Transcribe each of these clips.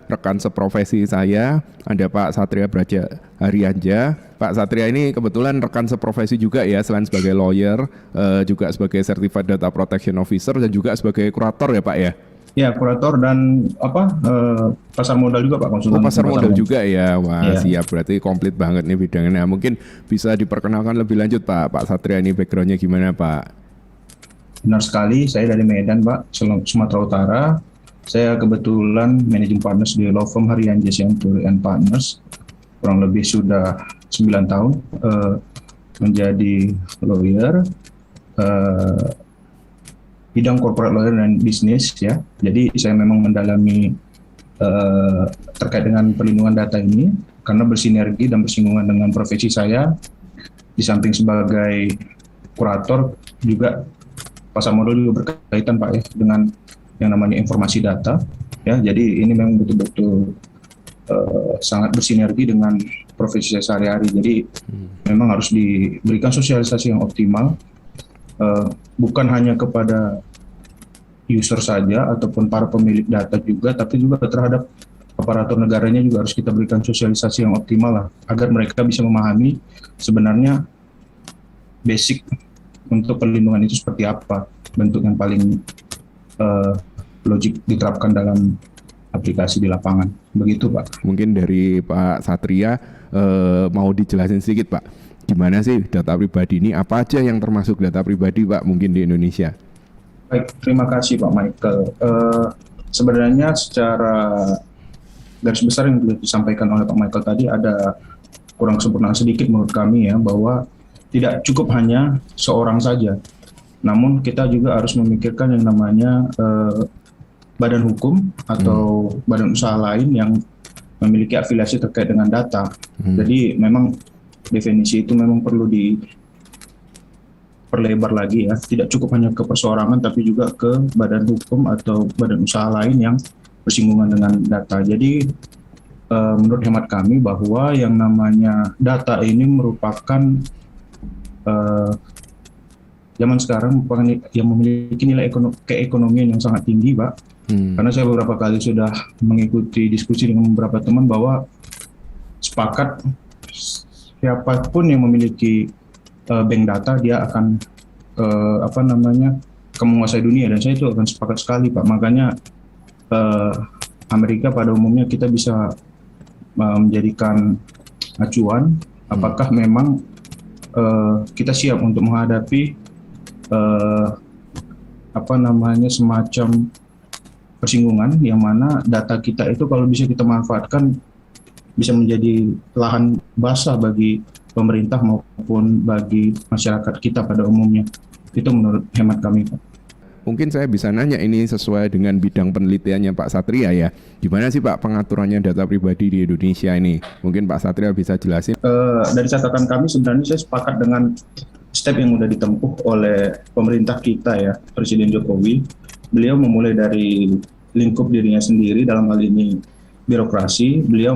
rekan seprofesi saya, ada Pak Satria Braja Harianja. Pak Satria ini kebetulan rekan seprofesi juga ya, selain sebagai lawyer, juga sebagai Certified Data Protection Officer dan juga sebagai kurator ya Pak ya. Ya, kurator dan pasar modal juga Pak, konsultan. Pasar modal juga ya. Wah, ya. Siap, berarti komplit banget nih bidangnya. Nah, mungkin bisa diperkenalkan lebih lanjut Pak Satria ini backgroundnya gimana Pak? Benar sekali, saya dari Medan Pak, Sumatera Utara. Saya kebetulan managing partners di law firm Harianja Sianturi and Partners. Kurang lebih sudah 9 tahun menjadi lawyer. Bidang corporate lawyer dan bisnis ya. Jadi saya memang mendalami terkait dengan perlindungan data ini karena bersinergi dan bersinggungan dengan profesi saya. Di samping sebagai kurator juga pasar modal juga berkaitan Pak ya dengan yang namanya informasi data ya. Jadi ini memang betul-betul sangat bersinergi dengan profesi saya sehari-hari. Jadi memang harus diberikan sosialisasi yang optimal. Bukan hanya kepada user saja ataupun para pemilik data juga, tapi juga terhadap aparatur negaranya juga harus kita berikan sosialisasi yang optimal lah, agar mereka bisa memahami sebenarnya basic untuk perlindungan itu seperti apa, bentuk yang paling logik diterapkan dalam aplikasi di lapangan. Begitu Pak. Mungkin dari Pak Satria mau dijelasin sedikit Pak, gimana sih data pribadi ini, apa aja yang termasuk data pribadi Pak mungkin di Indonesia? Baik, terima kasih Pak Michael. Sebenarnya secara garis besar yang disampaikan oleh Pak Michael tadi ada kurang sempurnaan sedikit menurut kami ya, bahwa tidak cukup hanya seorang saja. Namun kita juga harus memikirkan yang namanya badan hukum atau badan usaha lain yang memiliki afiliasi terkait dengan data. Jadi memang definisi itu memang perlu diperlebar lagi ya. Tidak cukup hanya ke perseorangan tapi juga ke badan hukum atau badan usaha lain yang bersinggungan dengan data. Jadi menurut hemat kami bahwa yang namanya data ini merupakan zaman sekarang yang memiliki nilai keekonomian yang sangat tinggi Pak. Karena saya beberapa kali sudah mengikuti diskusi dengan beberapa teman bahwa sepakat siapapun yang memiliki bank data dia akan menguasai dunia, dan saya itu akan sepakat sekali Pak. Makanya Amerika pada umumnya kita bisa menjadikan acuan apakah memang kita siap untuk menghadapi semacam persinggungan yang mana data kita itu kalau bisa kita manfaatkan bisa menjadi lahan basah bagi pemerintah maupun bagi masyarakat kita pada umumnya. Itu menurut hemat kami Pak. Mungkin saya bisa nanya, ini sesuai dengan bidang penelitiannya Pak Satria ya. Gimana sih Pak pengaturannya data pribadi di Indonesia ini? Mungkin Pak Satria bisa jelasin. Dari catatan kami sebenarnya saya sepakat dengan step yang sudah ditempuh oleh pemerintah kita ya, Presiden Jokowi. Beliau memulai dari lingkup dirinya sendiri, dalam hal ini birokrasi. Beliau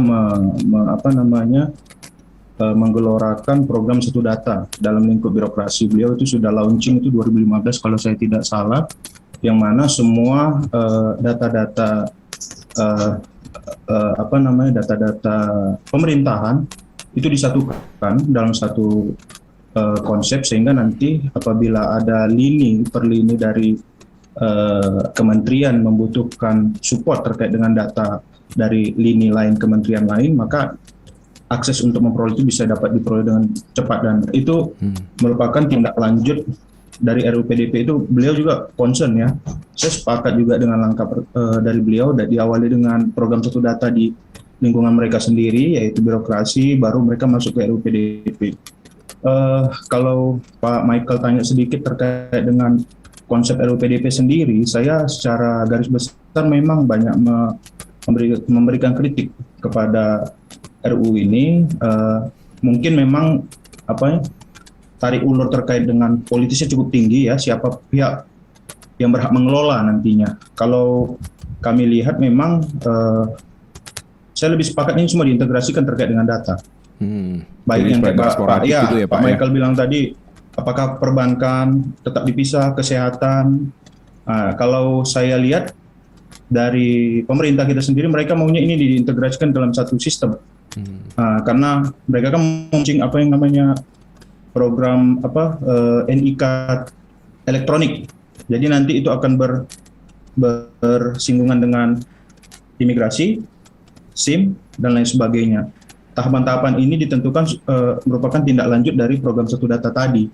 menggelorakan program Satu Data dalam lingkup birokrasi. Beliau itu sudah launching itu 2015 kalau saya tidak salah, yang mana semua data-data pemerintahan itu disatukan dalam satu konsep, sehingga nanti apabila ada lini per lini dari kementerian membutuhkan support terkait dengan data dari lini lain kementerian lain, maka akses untuk memperoleh itu bisa dapat diperoleh dengan cepat, dan itu merupakan tindak lanjut dari RUU PDP. Itu beliau juga concern ya. Saya sepakat juga dengan langkah dari beliau, dan diawali dengan program Satu Data di lingkungan mereka sendiri, yaitu birokrasi, baru mereka masuk ke RUU PDP. Kalau Pak Michael tanya sedikit terkait dengan konsep RUU PDP sendiri, saya secara garis besar memang banyak memberikan kritik kepada RUU ini. Mungkin memang tarik ulur terkait dengan politisnya cukup tinggi ya, siapa pihak yang berhak mengelola nantinya. Kalau kami lihat memang saya lebih sepakat ini semua diintegrasikan terkait dengan data. Baik yang Pak Michael bilang tadi, apakah perbankan tetap dipisah, kesehatan. Kalau saya lihat dari pemerintah kita sendiri, mereka maunya ini diintegrasikan dalam satu sistem. Karena mereka kan melaunching apa yang namanya program NIK elektronik. Jadi nanti itu akan bersinggungan dengan imigrasi, SIM, dan lain sebagainya. Tahapan-tahapan ini ditentukan merupakan tindak lanjut dari program satu data tadi.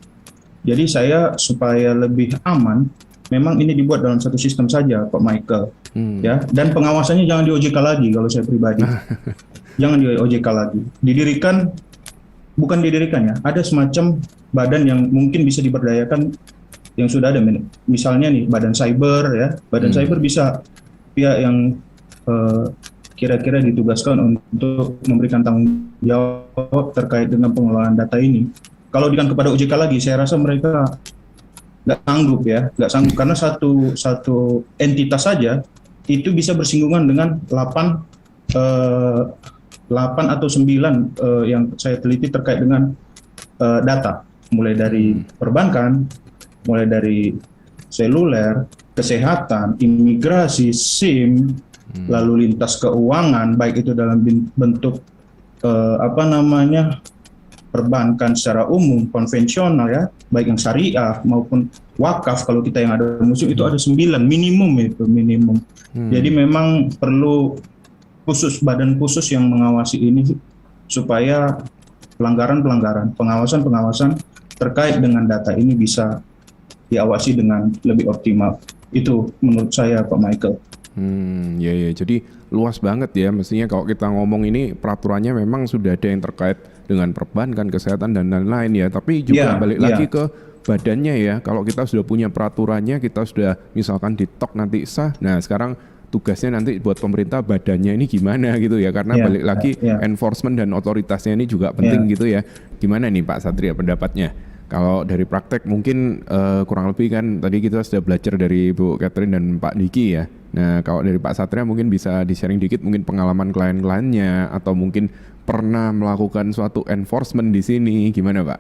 Jadi saya supaya lebih aman, memang ini dibuat dalam satu sistem saja, Pak Michael. Ya, dan pengawasannya jangan di OJK lagi kalau saya pribadi. Jangan di OJK lagi. Bukan didirikan ya, ada semacam badan yang mungkin bisa diberdayakan yang sudah ada. Misalnya nih, badan cyber ya. Badan cyber bisa pihak yang kira-kira ditugaskan untuk memberikan tanggung jawab terkait dengan pengelolaan data ini. Kalau diberikan kepada OJK lagi, saya rasa mereka nggak sanggup karena satu entitas saja itu bisa bersinggungan dengan 8 atau 9 yang saya teliti terkait dengan data, mulai dari perbankan, mulai dari seluler, kesehatan, imigrasi, SIM, lalu lintas keuangan, baik itu dalam bentuk perbankan secara umum, konvensional ya, baik yang syariah maupun wakaf. Kalau kita yang ada museum itu ada 9 minimum. Jadi memang perlu badan khusus yang mengawasi ini supaya pengawasan terkait dengan data ini bisa diawasi dengan lebih optimal. Itu menurut saya, Pak Michael. Ya. Jadi luas banget ya. Mestinya kalau kita ngomong ini peraturannya memang sudah ada yang terkait dengan perbankan, kesehatan dan lain-lain ya. Tapi juga balik lagi ke badannya ya. Kalau kita sudah punya peraturannya, kita sudah misalkan ditok nanti sah. Nah sekarang tugasnya nanti buat pemerintah badannya ini gimana gitu ya. Karena balik lagi enforcement dan otoritasnya ini juga penting gitu ya. Gimana nih Pak Satria pendapatnya? Kalau dari praktek mungkin kurang lebih kan tadi kita sudah belajar dari Bu Catherine dan Pak Diki ya. Nah kalau dari Pak Satria mungkin bisa di-sharing dikit mungkin pengalaman klien-kliennya atau mungkin pernah melakukan suatu enforcement di sini, gimana Pak?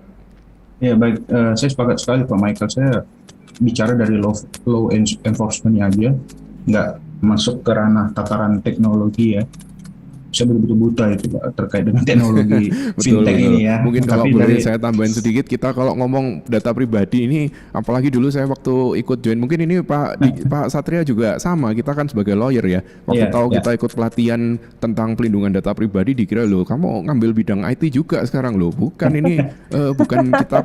Ya baik, saya sepakat sekali Pak Michael. Saya bicara dari law enforcement-nya aja, nggak masuk ke ranah tataran teknologi ya. Saya betul-betul buta itu Pak, terkait dengan teknologi fintech ini ya. Mungkin kalau boleh saya tambahin sedikit, kita kalau ngomong data pribadi ini, apalagi dulu saya waktu ikut join, mungkin ini Pak Satria juga sama, kita kan sebagai lawyer ya. Waktu kita ikut pelatihan tentang pelindungan data pribadi, dikira loh kamu ngambil bidang IT juga sekarang loh. Bukan ini bukan kita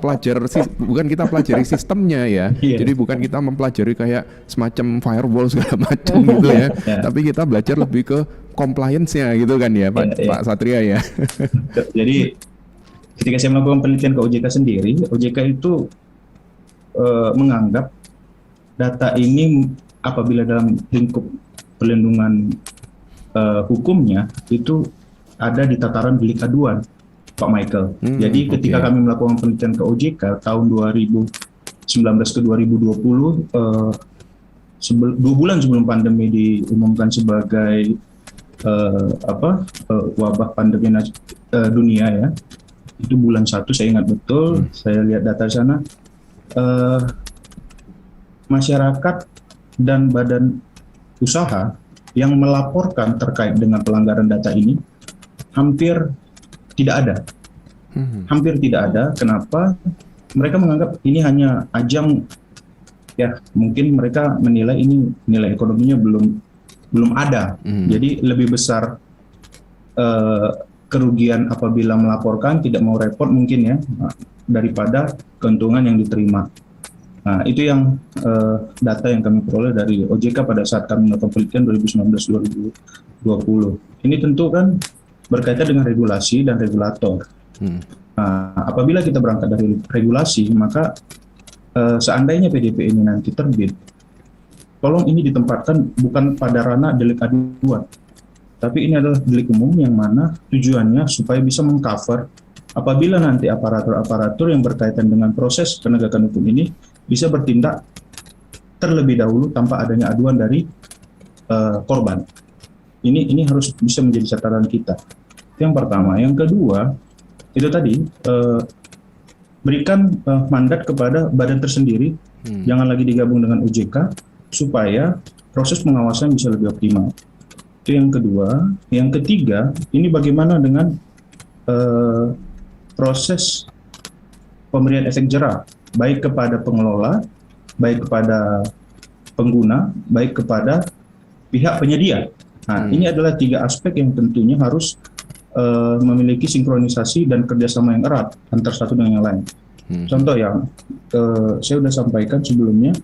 pelajari sistemnya ya. Jadi bukan kita mempelajari kayak semacam firewall segala macam gitu ya. Tapi kita belajar lebih ke compliance-nya gitu kan ya Pak Satria ya. Jadi ketika saya melakukan penelitian ke OJK sendiri, OJK itu menganggap data ini apabila dalam lingkup perlindungan hukumnya itu ada di tataran delik aduan, Pak Michael. Jadi ketika kami melakukan penelitian ke OJK tahun 2019 ke 2020, 2 bulan sebelum pandemi diumumkan sebagai wabah pandemi dunia ya, itu bulan 1 saya ingat betul. Saya lihat data di sana, masyarakat dan badan usaha yang melaporkan terkait dengan pelanggaran data ini hampir tidak ada. Hampir tidak ada. Kenapa? Mereka menganggap ini hanya ajang ya, mungkin mereka menilai ini nilai ekonominya belum ada. Jadi lebih besar kerugian apabila melaporkan, tidak mau repot mungkin ya, daripada keuntungan yang diterima. Nah itu yang data yang kami peroleh dari OJK pada saat kami melakukan penelitian 2019-2020. Ini tentu kan berkaitan dengan regulasi dan regulator. Nah, apabila kita berangkat dari regulasi, maka seandainya PDP ini nanti terbit, tolong ini ditempatkan bukan pada ranah delik aduan, tapi ini adalah delik umum yang mana tujuannya supaya bisa mengcover apabila nanti aparatur-aparatur yang berkaitan dengan proses penegakan hukum ini bisa bertindak terlebih dahulu tanpa adanya aduan dari korban. Ini harus bisa menjadi catatan kita. Yang pertama. Yang kedua, itu tadi berikan mandat kepada badan tersendiri, jangan lagi digabung dengan OJK, supaya proses pengawasan bisa lebih optimal. Itu yang kedua. Yang ketiga, ini bagaimana dengan proses pemberian efek jera, baik kepada pengelola, baik kepada pengguna, baik kepada pihak penyedia. Nah, ini adalah 3 aspek yang tentunya harus memiliki sinkronisasi dan kerjasama yang erat antar satu dengan yang lain. Contoh yang saya sudah sampaikan sebelumnya,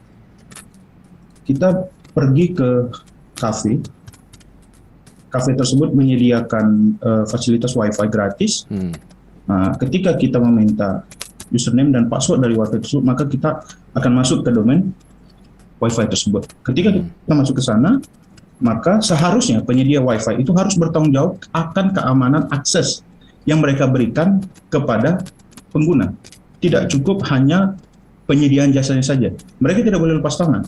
kita pergi ke kafe tersebut menyediakan fasilitas wifi gratis. Nah, ketika kita meminta username dan password dari wifi tersebut, maka kita akan masuk ke domain wifi tersebut. Ketika kita masuk ke sana, maka seharusnya penyedia wifi itu harus bertanggung jawab akan keamanan akses yang mereka berikan kepada pengguna. Tidak cukup hanya penyediaan jasanya saja. Mereka tidak boleh lepas tangan.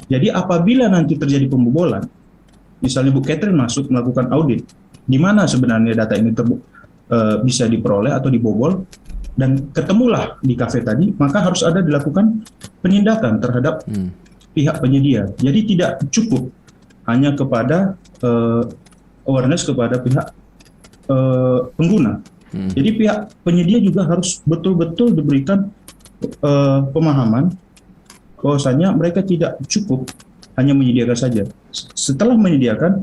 Jadi apabila nanti terjadi pembobolan, misalnya Bu Catherine masuk melakukan audit, di mana sebenarnya data ini bisa diperoleh atau dibobol, dan ketemulah di kafe tadi, maka harus ada dilakukan penindakan terhadap pihak penyedia. Jadi tidak cukup hanya kepada awareness kepada pihak pengguna. Jadi pihak penyedia juga harus betul-betul diberikan pemahaman bahwasanya mereka tidak cukup hanya menyediakan saja. Setelah menyediakan,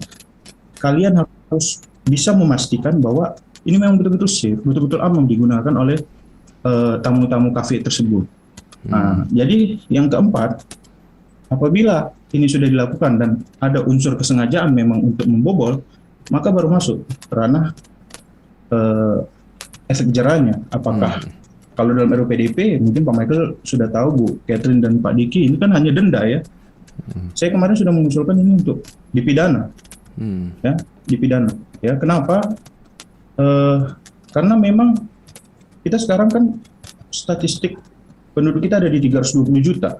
kalian harus bisa memastikan bahwa ini memang betul-betul safe, betul-betul aman digunakan oleh tamu-tamu kafe tersebut. Nah, jadi yang keempat, apabila ini sudah dilakukan dan ada unsur kesengajaan memang untuk membobol, maka baru masuk ranah efek jerahnya. Apakah kalau dalam RUU PDP, mungkin Pak Michael sudah tahu, Bu Catherine dan Pak Diki, ini kan hanya denda ya. Saya kemarin sudah mengusulkan ini untuk dipidana, ya, dipidana. Ya, kenapa? Karena memang kita sekarang kan statistik penduduk kita ada di 320 juta,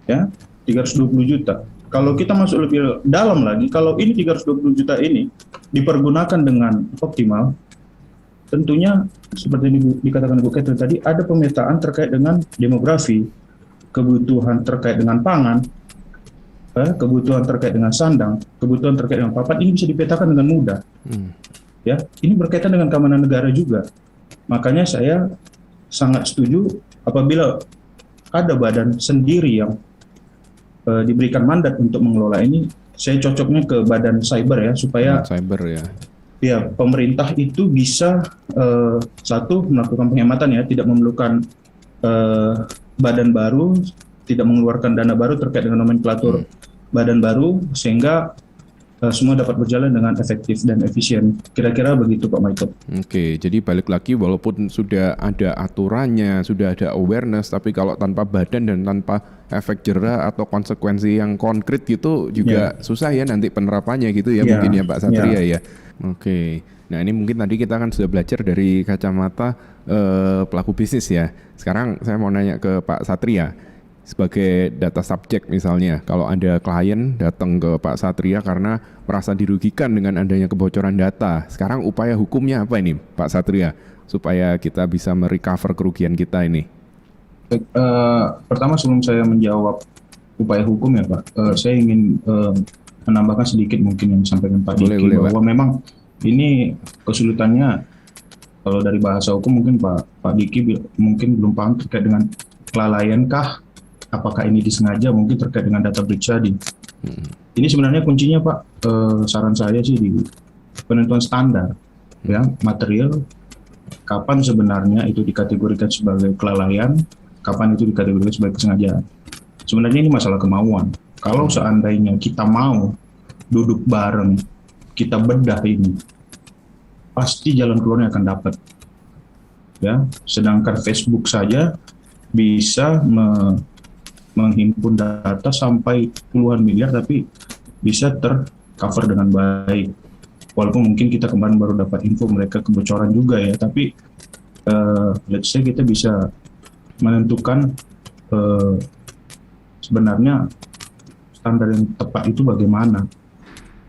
ya, 320 juta. Kalau kita masuk lebih dalam lagi, kalau ini 320 juta ini dipergunakan dengan optimal, tentunya seperti yang dikatakan Bu Catherine tadi, ada pemetaan terkait dengan demografi, kebutuhan terkait dengan pangan, kebutuhan terkait dengan sandang, kebutuhan terkait dengan papan, ini bisa dipetakan dengan mudah. Ya, ini berkaitan dengan keamanan negara juga. Makanya saya sangat setuju apabila ada badan sendiri yang diberikan mandat untuk mengelola ini. Saya cocoknya ke badan cyber ya, supaya cyber ya. Ya, pemerintah itu bisa satu melakukan penghematan ya, tidak memerlukan badan baru, tidak mengeluarkan dana baru terkait dengan nomenklatur badan baru, sehingga semua dapat berjalan dengan efektif dan efisien. Kira-kira begitu Pak Michael. Oke, jadi balik lagi, walaupun sudah ada aturannya, sudah ada awareness, tapi kalau tanpa badan dan tanpa efek jera atau konsekuensi yang konkret gitu juga susah ya nanti penerapannya gitu ya, mungkin ya Pak Satria ya. Oke, nah ini mungkin tadi kita kan sudah belajar dari kacamata pelaku bisnis ya. Sekarang saya mau nanya ke Pak Satria, sebagai data subject misalnya, kalau ada klien datang ke Pak Satria karena merasa dirugikan dengan adanya kebocoran data, sekarang upaya hukumnya apa ini Pak Satria, supaya kita bisa merecover kerugian kita ini? Pertama sebelum saya menjawab upaya hukum ya Pak, saya ingin menambahkan sedikit mungkin yang disampaikan Pak Diki, bahwa memang ini kesulitannya kalau dari bahasa hukum mungkin Pak Diki mungkin belum paham terkait dengan kelalaiankah, apakah ini disengaja, mungkin terkait dengan data breach tadi. Ini sebenarnya kuncinya Pak, saran saya sih di penentuan standar ya material, kapan sebenarnya itu dikategorikan sebagai kelalaian, kapan itu dikategorikan sebagai kesengajaan. Sebenarnya ini masalah kemauan. Kalau seandainya kita mau duduk bareng, kita bedah ini, pasti jalan keluarnya akan dapat. Ya, sedangkan Facebook saja bisa menghimpun data sampai puluhan miliar, tapi bisa tercover dengan baik. Walaupun mungkin kita kemarin baru dapat info mereka kebocoran juga ya, tapi let's say kita bisa menentukan sebenarnya standar yang tepat itu bagaimana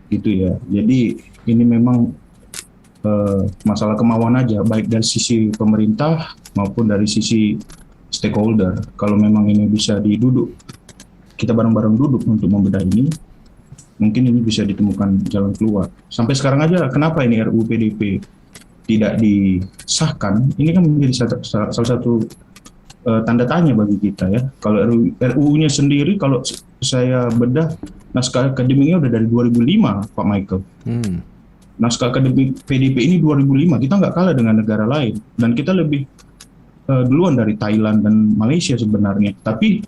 gitu ya. Jadi ini memang masalah kemauan aja, baik dari sisi pemerintah maupun dari sisi stakeholder. Kalau memang ini bisa diduduk, kita bareng-bareng duduk untuk membedah ini, mungkin ini bisa ditemukan jalan keluar. Sampai sekarang aja, kenapa ini RUU PDP tidak disahkan? Ini kan menjadi salah satu tanda tanya bagi kita ya. Kalau RUU-nya sendiri, kalau saya bedah naskah akademiknya udah dari 2005, Pak Michael. Naskah akademik PDP ini 2005, kita nggak kalah dengan negara lain, dan kita lebih duluan dari Thailand dan Malaysia sebenarnya. Tapi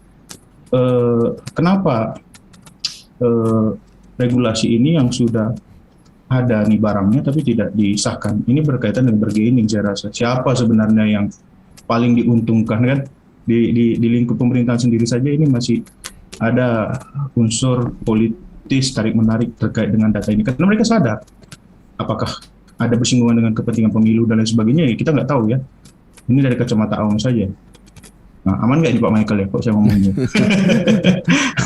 kenapa regulasi ini yang sudah ada nih barangnya tapi tidak disahkan? Ini berkaitan dengan bargaining, saya rasa. Siapa sebenarnya yang paling diuntungkan kan? Di lingkup pemerintahan sendiri saja ini masih ada unsur politis tarik-menarik terkait dengan data ini. Karena mereka sadar apakah ada bersinggungan dengan kepentingan pemilu dan lain sebagainya, ya kita nggak tahu ya. Ini dari kacamata awam saja. Nah, aman nggak nih Pak Michael ya, kok saya ngomongnya?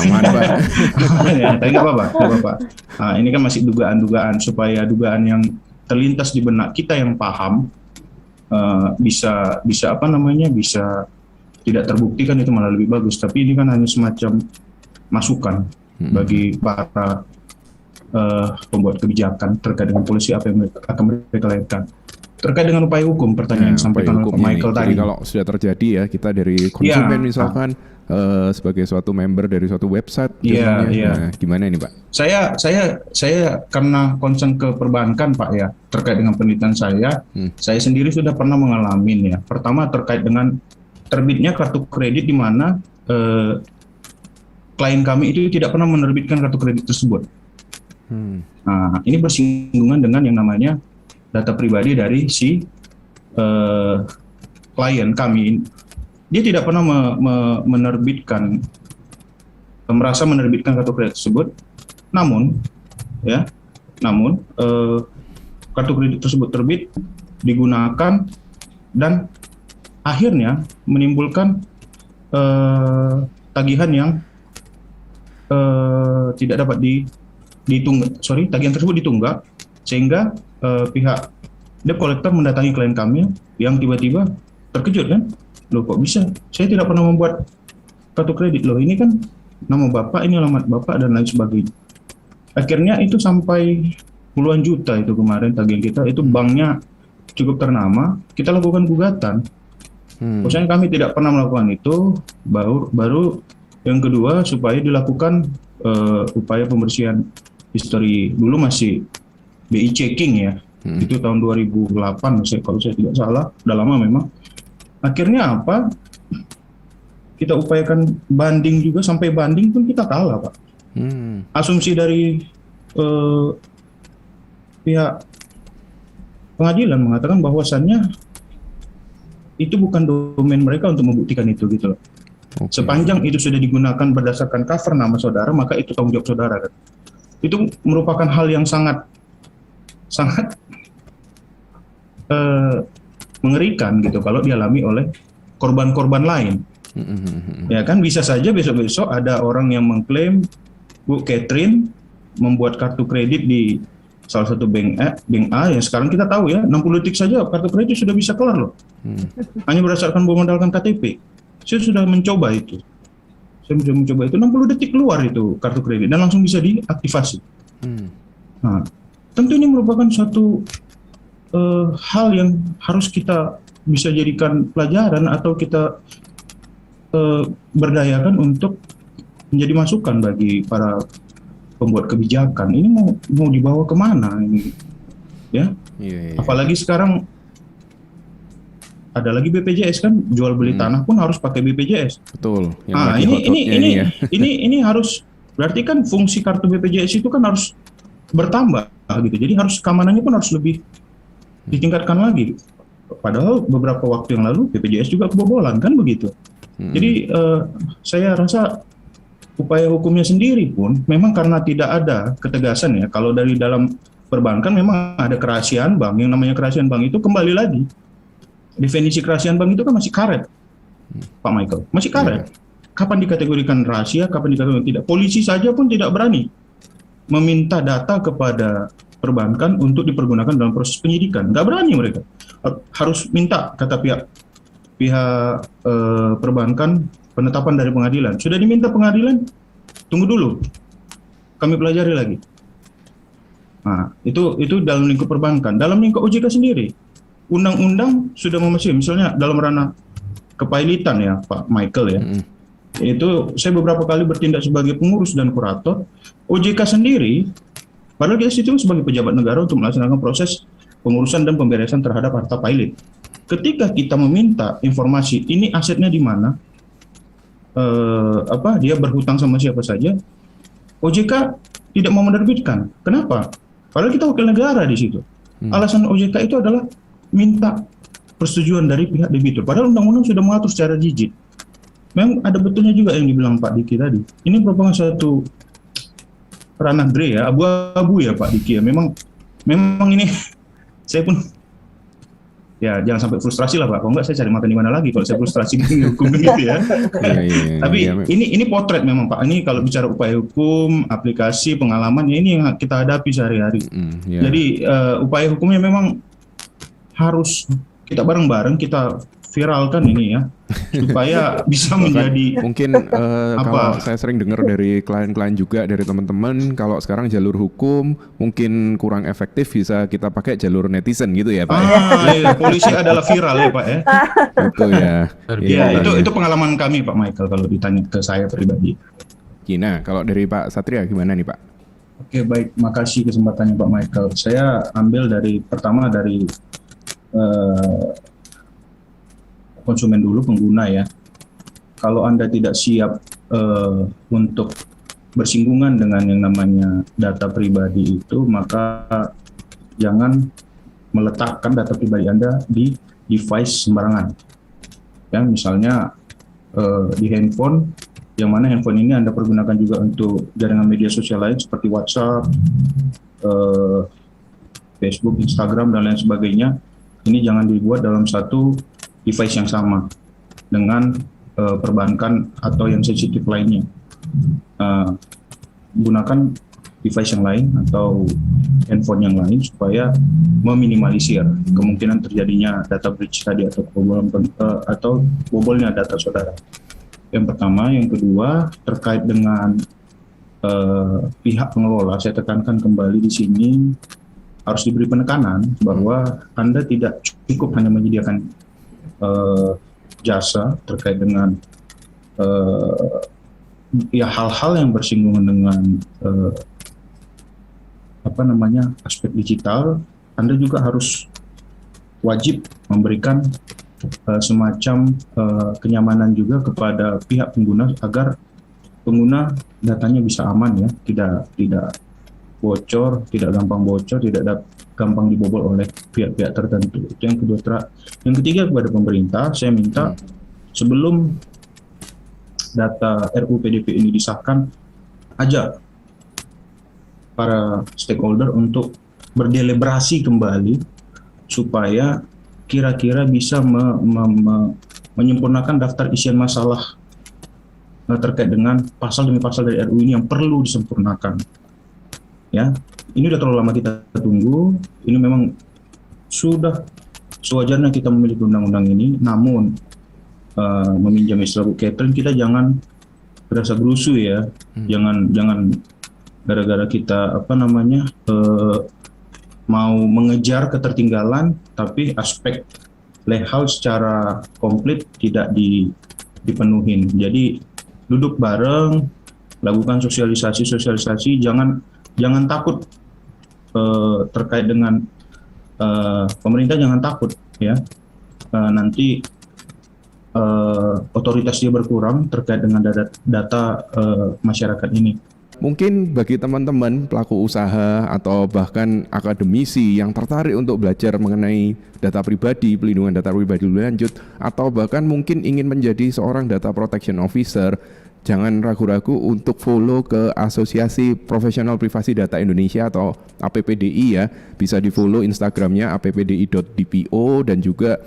Aman Pak. Ya, tapi nggak apa-apa. Nah, ini kan masih dugaan-dugaan, supaya dugaan yang terlintas di benak kita yang paham bisa tidak terbuktikan, itu malah lebih bagus. Tapi ini kan hanya semacam masukan bagi para pembuat kebijakan terkait dengan polisi apa yang akan mereka lakukan. Terkait dengan upaya hukum, pertanyaan yang disampaikan oleh Pak Michael tadi. Jadi kalau sudah terjadi ya, kita dari konsumen misalkan sebagai suatu member dari suatu website, nah, gimana ini Pak? Saya karena concern ke perbankan Pak ya, terkait dengan penelitian saya sendiri sudah pernah mengalami ya. Pertama terkait dengan terbitnya kartu kredit di mana klien kami itu tidak pernah menerbitkan kartu kredit tersebut. Nah, ini bersinggungan dengan yang namanya data pribadi dari si klien kami. Dia tidak pernah merasa menerbitkan kartu kredit tersebut. Namun kartu kredit tersebut terbit, digunakan, dan akhirnya menimbulkan tagihan yang tidak dapat tagihan tersebut ditunggak, sehingga pihak debt collector mendatangi klien kami yang tiba-tiba terkejut kan, loh kok bisa, saya tidak pernah membuat kartu kredit, loh ini kan nama bapak, ini alamat bapak, dan lain sebagainya. Akhirnya itu sampai puluhan juta itu kemarin tagihan kita, itu banknya cukup ternama, kita lakukan gugatan. Maksudnya kami tidak pernah melakukan itu. Baru yang kedua, supaya dilakukan upaya pembersihan histori. Dulu masih BI checking ya, itu tahun 2008 kalau saya tidak salah, udah lama memang. Akhirnya apa, kita upayakan banding juga, sampai banding pun kita kalah Pak. Asumsi dari pihak pengadilan mengatakan bahwasannya itu bukan domain mereka untuk membuktikan itu gitu loh. Sepanjang itu sudah digunakan berdasarkan cover nama saudara, maka itu tanggung jawab saudara kan. Itu merupakan hal yang sangat mengerikan gitu kalau dialami oleh korban-korban lain. Ya kan, bisa saja besok-besok ada orang yang mengklaim Bu Catherine membuat kartu kredit di salah satu bank A yang sekarang kita tahu ya, 60 detik saja kartu kredit sudah bisa kelar loh. Hanya berdasarkan bermodalkan KTP. Saya sudah mencoba itu. 60 detik keluar itu kartu kredit dan langsung bisa diaktifasi. Nah, tentu ini merupakan suatu hal yang harus kita bisa jadikan pelajaran atau kita berdayakan untuk menjadi masukan bagi para pembuat kebijakan. Ini mau dibawa kemana ini, ya? Apalagi sekarang ada lagi BPJS kan, jual beli tanah pun harus pakai BPJS. Betul. Nah, ini harus, berarti kan fungsi kartu BPJS itu kan harus bertambah gitu. Jadi harus keamanannya pun harus lebih ditingkatkan lagi. Padahal beberapa waktu yang lalu BPJS juga kebobolan kan begitu. Jadi saya rasa upaya hukumnya sendiri pun memang karena tidak ada ketegasan ya. Kalau dari dalam perbankan memang ada kerahasiaan bank. Yang namanya kerahasiaan bank itu kembali lagi, definisi kerahasiaan bank itu kan masih karet, Pak Michael, masih karet. Kapan dikategorikan rahasia, kapan dikategorikan tidak. Polisi saja pun tidak berani meminta data kepada perbankan untuk dipergunakan dalam proses penyidikan. Nggak berani mereka. Harus minta, kata pihak perbankan, penetapan dari pengadilan. Sudah diminta pengadilan, tunggu dulu, kami pelajari lagi. Nah, itu dalam lingkup perbankan. Dalam lingkup OJK sendiri, undang-undang sudah memenuhi, misalnya dalam ranah kepailitan ya Pak Michael ya. Itu saya beberapa kali bertindak sebagai pengurus dan kurator. OJK sendiri, padahal kita situ sebagai pejabat negara untuk melaksanakan proses pengurusan dan pemberesan terhadap harta pilot. Ketika kita meminta informasi ini asetnya di mana, dia berhutang sama siapa saja, OJK tidak mau menerbitkan. Kenapa? Padahal kita wakil negara di situ. Alasan OJK itu adalah minta persetujuan dari pihak debitur. Padahal undang-undang sudah mengatur secara rigid. Memang ada betulnya juga yang dibilang Pak Diki tadi. Ini merupakan satu ranah grey ya, abu-abu ya Pak Diki ya. Memang ini saya pun ya jangan sampai frustrasi lah Pak. Kalau enggak saya cari makan di mana lagi kalau saya frustrasi dengan hukum gitu ya. Tapi ini potret memang Pak. Ini kalau bicara upaya hukum, aplikasi, pengalaman ya ini yang kita hadapi sehari-hari. Jadi upaya hukumnya memang harus kita bareng-bareng kita viralkan ini ya supaya bisa menjadi mungkin kalau saya sering dengar dari klien-klien juga dari teman-teman kalau sekarang jalur hukum mungkin kurang efektif bisa kita pakai jalur netizen gitu ya Pak. Iya, polisi adalah viral ya Pak ya. Betul ya. Iya, itu pengalaman kami Pak Michael kalau ditanya ke saya pribadi. Nah, kalau dari Pak Satria gimana nih Pak? Oke, baik, makasih kesempatannya Pak Michael. Saya ambil pertama dari konsumen dulu, pengguna ya. Kalau Anda tidak siap untuk bersinggungan dengan yang namanya data pribadi itu, maka jangan meletakkan data pribadi Anda di device sembarangan. Ya, misalnya di handphone, yang mana handphone ini Anda pergunakan juga untuk jaringan media sosial lain seperti WhatsApp, Facebook, Instagram, dan lain sebagainya. Ini jangan dibuat dalam satu device yang sama dengan perbankan atau yang sensitif lainnya. Gunakan device yang lain atau handphone yang lain supaya meminimalisir kemungkinan terjadinya data breach tadi atau bobolnya data saudara. Yang pertama, yang kedua terkait dengan pihak pengelola, saya tekankan kembali di sini harus diberi penekanan bahwa Anda tidak cukup hanya menyediakan jasa terkait dengan hal-hal yang bersinggungan dengan aspek digital. Anda juga harus wajib memberikan semacam kenyamanan juga kepada pihak pengguna agar pengguna datanya bisa aman ya, tidak bocor, tidak gampang bocor, tidak gampang dibobol oleh pihak-pihak tertentu. Itu yang kedua. Yang ketiga, kepada pemerintah saya minta sebelum data RUU PDP ini disahkan, ajak para stakeholder untuk berdeliberasi kembali supaya kira-kira bisa menyempurnakan daftar isian masalah terkait dengan pasal demi pasal dari RUU ini yang perlu disempurnakan. Ya, ini udah terlalu lama kita tunggu. Ini memang sudah sewajarnya kita memiliki undang-undang ini. Namun meminjam istilah Bu Catherine, kita jangan berasa gerusu ya. Jangan gara-gara kita mau mengejar ketertinggalan, tapi aspek legal secara komplit tidak dipenuhin. Jadi duduk bareng, lakukan sosialisasi, jangan takut terkait dengan pemerintah, jangan takut ya. Nanti otoritas dia berkurang terkait dengan data masyarakat ini. Mungkin bagi teman-teman pelaku usaha atau bahkan akademisi yang tertarik untuk belajar mengenai data pribadi, pelindungan data pribadi lebih lanjut, atau bahkan mungkin ingin menjadi seorang data protection officer, jangan ragu-ragu untuk follow ke Asosiasi Profesional Privasi Data Indonesia atau APPDI ya. Bisa di follow Instagramnya appdi.dpo dan juga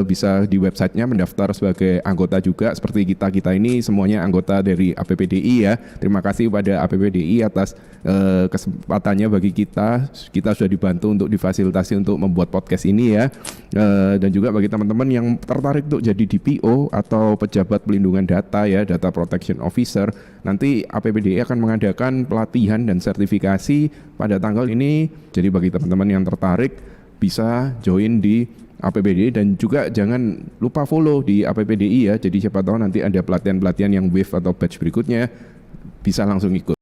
bisa di websitenya mendaftar sebagai anggota juga. Seperti kita ini semuanya anggota dari APPDI ya. Terima kasih kepada APPDI atas kesempatannya bagi kita. Kita sudah dibantu untuk difasilitasi untuk membuat podcast ini ya. Dan juga bagi teman-teman yang tertarik untuk jadi DPO atau pejabat pelindungan data ya, data protection Protection Officer. Nanti APPDI akan mengadakan pelatihan dan sertifikasi pada tanggal ini. Jadi bagi teman-teman yang tertarik bisa join di APPDI dan juga jangan lupa follow di APPDI ya. Jadi siapa tahu nanti ada pelatihan-pelatihan yang wave atau batch berikutnya bisa langsung ikut.